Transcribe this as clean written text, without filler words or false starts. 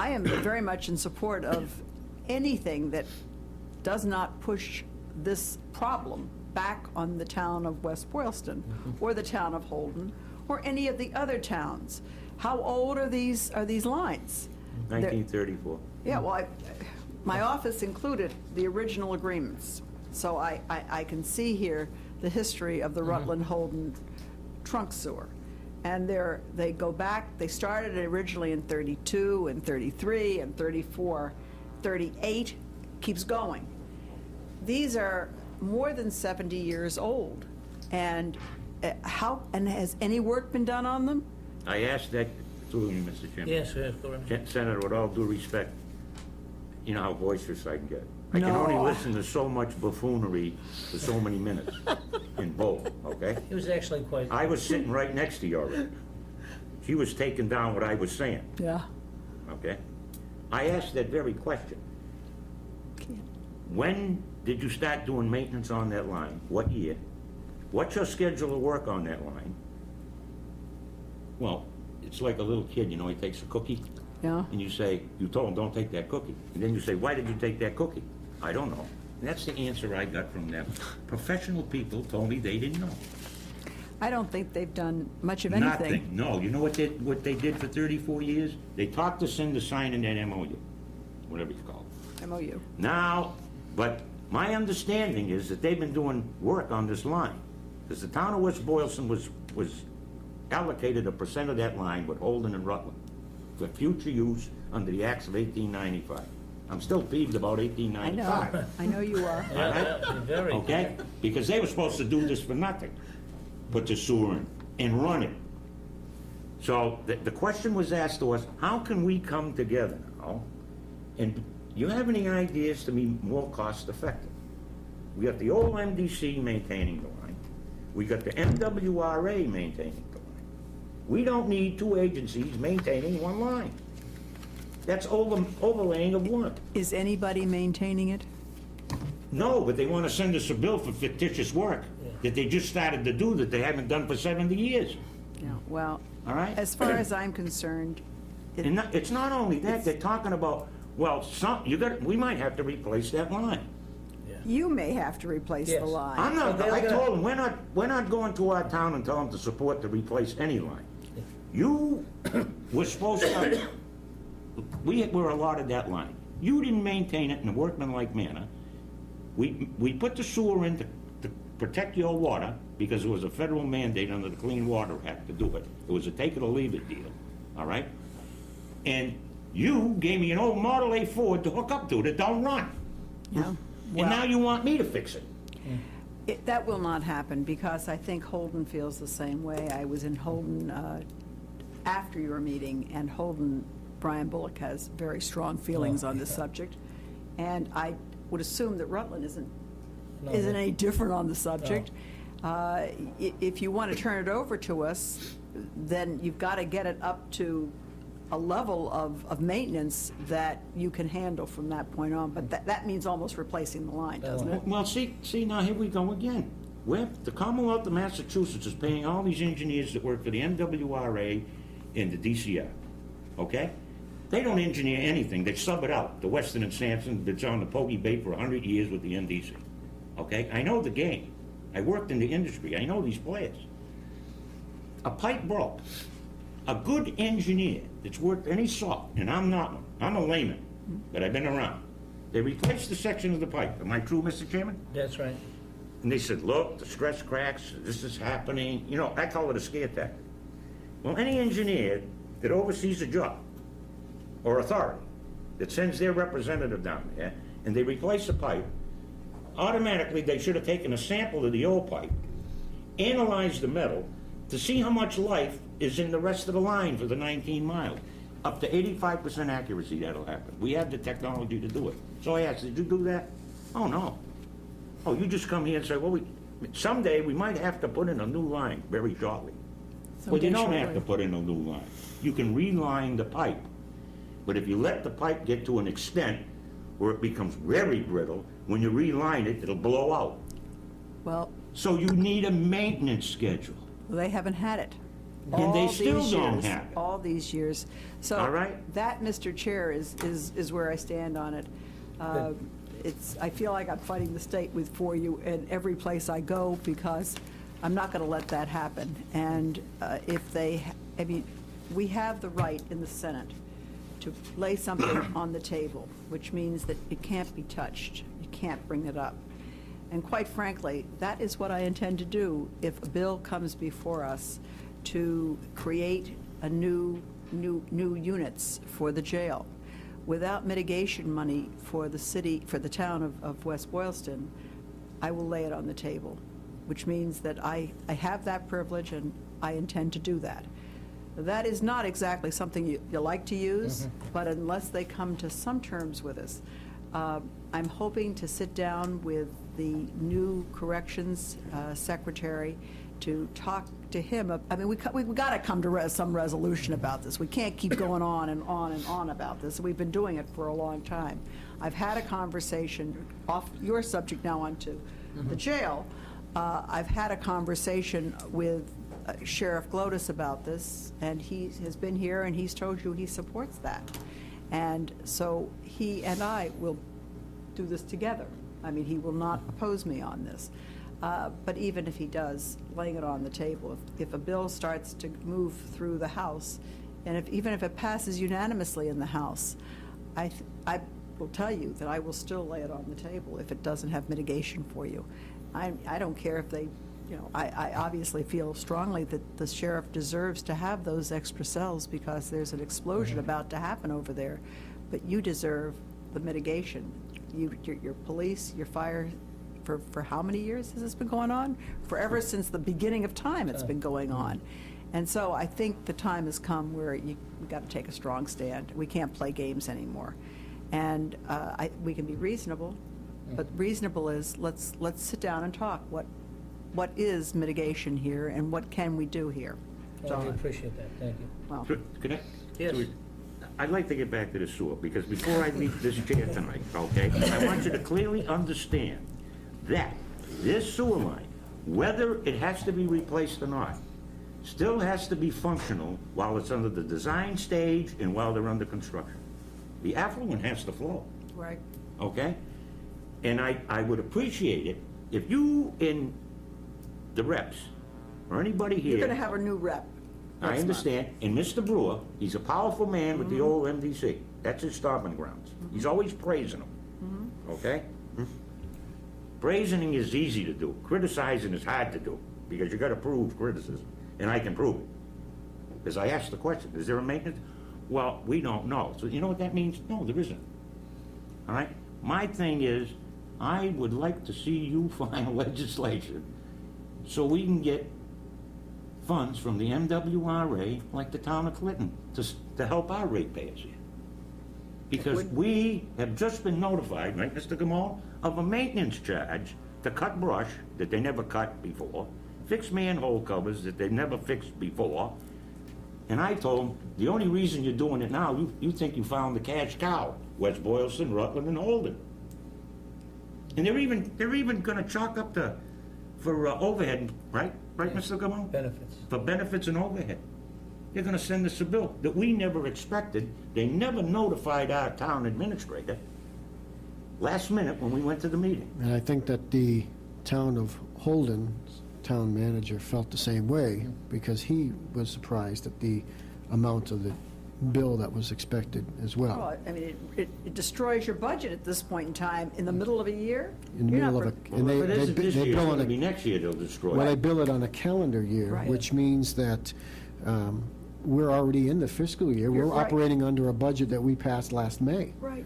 I am very much in support of anything that does not push this problem back on the town of West Boylston or the town of Holden or any of the other towns. How old are these lines? 1934. Yeah, well, my office included the original agreements, so I can see here the history of the Rutland Holden trunk sewer. And they go back, they started originally in 32 and 33 and 34, 38, keeps going. These are more than 70 years old. And has any work been done on them? I asked that through you, Mr. Chairman. Yes, go ahead. Senator, with all due respect, you know how boisterous I can get. I can No. only listen to so much buffoonery for so many minutes in both, okay? It was actually quite... I was sitting right next to your rep. She was taking down what I was saying, Yeah. okay? I asked that very question. When did you start doing maintenance on that line? What year? What's your schedule of work on that line? Well, it's like a little kid, you know, he takes a cookie, Yeah. and you told him, don't take that cookie. And then you say, why did you take that cookie? I don't know. And that's the answer I got from them. Professional people told me they didn't know. I don't think they've done much of anything. Nothing, no. You know what they did for 34 years? They talked us into signing that MOU, whatever it's called. MOU. Now, but my understanding is that they've been doing work on this line, because the town of West Boylston was allocated a % of that line with Holden and Rutland for future use under the Acts of 1895. I'm still peeved about I 1895. know. I know you are. All right? Very. Okay? Because they were supposed to do this for nothing, put the sewer in and run it. So the question was asked to us, how can we come together now? And you have any ideas to be more cost effective? We got the old MDC maintaining the line. We got the MWRA maintaining the line. We don't need two agencies maintaining one line. That's overlaying of one. Is anybody maintaining it? No, but they want to send us a bill for fictitious work that they just started to do that they haven't done for 70 years. No. Well, All right? as far as I'm concerned, And it's not only that, they're talking about, well, we might have to replace that line. you may have to replace the Yes. line. I'm not, Well, I they're told them, we're not going to our town and tell them to support to replace any line. You were supposed to, we were allotted that line. You didn't maintain it in a workmanlike manner. We put the sewer in to protect your water because it was a federal mandate under the Clean Water Act to do it. It was a take it or leave it deal, all right? And you gave me an old Model A Ford to hook up to that don't run. Yeah. And now you want me to fix it. That will not happen because I think Holden feels the same way. I was in Holden after your meeting, and Holden, Brian Bullock has very strong feelings on this subject. And I would assume that Rutland isn't any different on the subject. If you want to turn it over to us, then you've got to get it up to a level of maintenance that you can handle from that point on. But that means almost replacing the line, doesn't it? Well, see, now here we go again. The Commonwealth of Massachusetts is paying all these engineers that work for the MWRA and the DCR, okay? They don't engineer anything, they sub it out. The Weston and Sampson that's on the Pokey Bay for 100 years with the NDC, okay? I know the game. I worked in the industry, I know these players. A pipe broke. A good engineer that's worked any sort, and I'm not one, I'm a layman, but I've been around. They replaced the section of the pipe. Am I true, Mr. Chairman? That's right. And they said, look, the stress cracks, this is happening. You know, I call it a scare tactic. Well, any engineer that oversees a job or authority that sends their representative down there and they replace a pipe, automatically they should have taken a sample of the old pipe, analyzed the metal to see how much life is in the rest of the line for the 19 miles. Up to 85% accuracy, that'll happen. We have the technology to do it. So I asked, did you do that? Oh, no. Oh, you just come here and say, well, someday we might have to put in a new line very shortly. Well, you don't have to put in a new line. You can reline the pipe. But if you let the pipe get to an extent where it becomes very brittle, when you reline it, it'll blow out. Well, So you need a maintenance schedule. they haven't had it. And they all still these don't years, have it. all these years. So All right. that, Mr. Chair, is where I stand on it. I feel like I'm fighting the state for you in every place I go, because I'm not going to let that happen. And we have the right in the Senate to lay something on the table, which means that it can't be touched. You can't bring it up. And quite frankly, that is what I intend to do if a bill comes before us to create a new units for the jail. Without mitigation money for the town of West Boylston, I will lay it on the table, which means that I have that privilege and I intend to do that. That is not exactly something you like to use, but unless they come to some terms with us, I'm hoping to sit down with the new corrections secretary to talk to him. I mean, we've got to come to some resolution about this. We can't keep going on and on and on about this. We've been doing it for a long time. I've had a conversation, off your subject now onto the jail. I've had a conversation with Sheriff Glodis about this, and he has been here and he's told you he supports that. And so he and I will do this together. I mean, he will not oppose me on this. But even if he does, laying it on the table, if a bill starts to move through the House, and even if it passes unanimously in the House, I will tell you that I will still lay it on the table if it doesn't have mitigation for you. I don't care if they, I obviously feel strongly that the sheriff deserves to have those extra cells because there's an explosion about to happen over there, but you deserve the mitigation. Your police, your fire, for how many years has this been going on? Forever, since the beginning of time it's been going on. And so I think the time has come where we've got to take a strong stand. We can't play games anymore. And we can be reasonable, but reasonable is let's sit down and talk. What is mitigation here and what can we do here? Well, I appreciate that, thank you. Well, Can I? Yes. I'd like to get back to the sewer, because before I leave this chair tonight, okay, I want you to clearly understand that this sewer line, whether it has to be replaced or not, still has to be functional while it's under the design stage and while they're under construction. The effluent has to flow, right. okay? And I would appreciate it if you and the reps, or anybody here... You're going to have a new rep. I understand, and Mr. Brewer, he's a powerful man with the old MDC. That's his stomping grounds. He's always praising them, okay? Praising is easy to do. Criticizing is hard to do, because you gotta prove criticism, and I can prove it. Because I asked the question, is there a maintenance? Well, we don't know. So you know what that means? No, there isn't. All right? My thing is, I would like to see you find legislation so we can get funds from the MWRA, like the town of Clinton, to help our ratepayers here. Because we have just been notified, right, Mr. Gamal, of a maintenance charge to cut brush that they never cut before, fix manhole covers that they've never fixed before. And I told them, the only reason you're doing it now, you think you found the cash cow, West Boylston, Rutland, and Holden. And they're even gonna chalk up for overhead, right, Mr. Gamal? Benefits. For benefits and overhead. They're gonna send us a bill that we never expected. They never notified our town administrator last minute when we went to the meeting. And I think that the town of Holden's town manager felt the same way, because he was surprised at the amount of the bill that was expected as well. Well, I mean, it destroys your budget at this point in time, in the middle of a year. In the You're middle not of pro- a, and Well, if it isn't this year, it's bill on gonna a, be next year they'll destroy well, they it. bill it on a calendar year, Right. which means that we're already in the fiscal year. You're We're right. operating under a budget that we passed last May. Right.